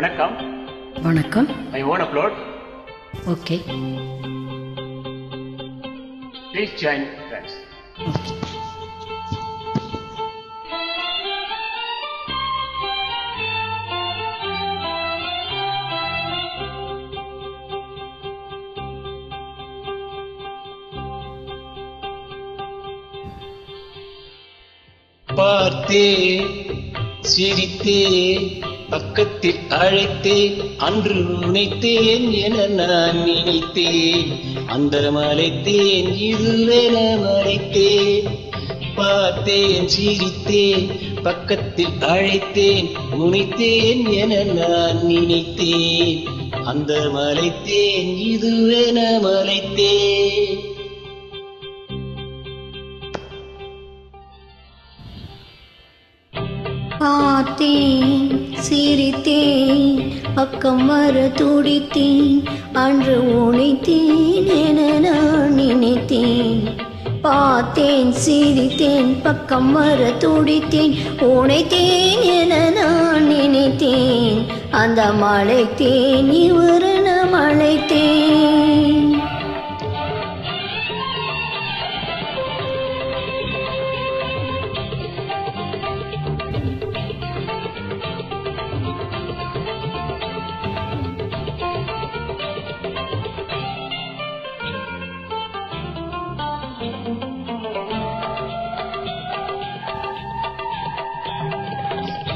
வணக்கம். வணக்கம். I won't upload. Okay. Please join friends. Okay. பார்த்தேன், சிரித்தேன், பக்கத்தில் அழைத்தேன், அன்று உனைத்தேன் என நான் நினைத்தேன். அந்த மலைத்தேன் இதுவென மலைத்தேன். பார்த்தேன், சிரித்தேன், பக்கத்தில் அழைத்தேன், உனைத்தேன் என நான் நினைத்தேன். அந்த மலைத்தேன் இதுவென மலைத்தேன். பார்த்தேன், சிரித்தேன், பக்கம் வர துடித்தேன், அன்று உனைத்தேன் என நான் நினைத்தேன். பார்த்தேன், சிரித்தேன், பக்கம் வர துடித்தேன், உனைத்தேன் என நான் நினைத்தேன். அந்த மலைத்தேன் இவரென மலைத்தேன்.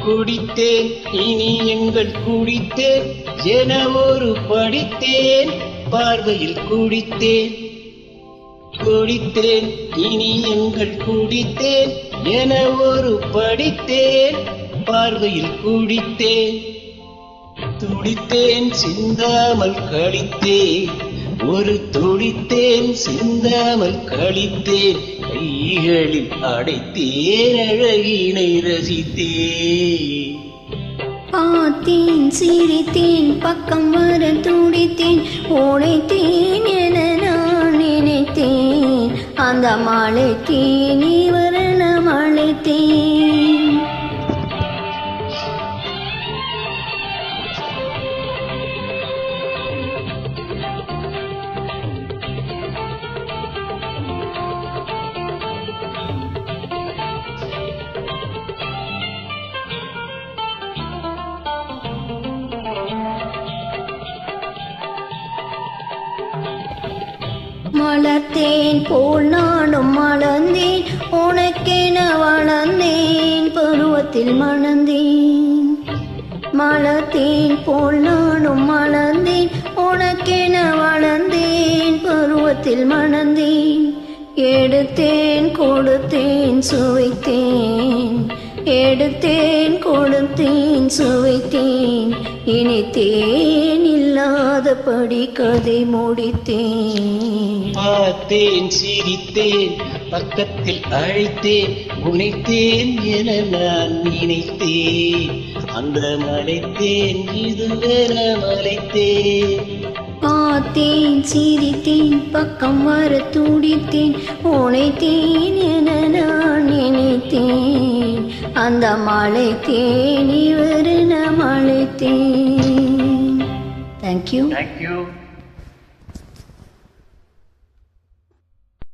குடித்தேன், இனி எங்கள் குடித்தேன் என ஒரு படித்தேன், பார்வையில் குடித்தேன். குடித்தேன், இனி எங்கள் குடித்தேன் என ஒரு படித்தேன், பார்வையில் குடித்தேன். துடித்தேன், சிந்தாமல் கழித்தேன், ஒரு துடித்தேன், சிந்தாமல் கழித்தேன். கைகளில் அடைத்தேன், அழகினை ரசித்தேன். பார்த்தேன், சிரித்தேன், பக்கம் வர துடித்தேன், உனைத்தேன் என நான் நினைத்தேன். அந்த மலைத்தேன் இவரென மலைத்தேன். மலர்த்தேன் போல் நானும் மலர்ந்தேன், உனக்கென வளர்ந்தேன், பருவத்தில் மணந்தேன். மலர்த்தேன் போல் நானும் மலர்ந்தேன், உனக்கென வளர்ந்தேன், பருவத்தில் மணந்தேன். எடுத்தேன், கொடுத்தேன், சுவைத்தேன், எடுத்தேன், கொடுத்தேன், சுவைத்தேன், இனித்தேன், இல்லாதபடி கதை முடித்தேன். பார்த்தேன், சிரித்தேன், பக்கத்தில் அழைத்தேன், உனைத்தேன் என நான் நினைத்தேன். அந்த மலைத்தேன் இதுவென மலைத்தேன். பார்த்தேன், சிரித்தேன், பக்கம் வர துடித்தேன், உனைத்தேன் என நான் நினைத்தேன். அந்த மலைத்தேன் இவரென மலைத்தேன். தேங்க்யூ. Thank you.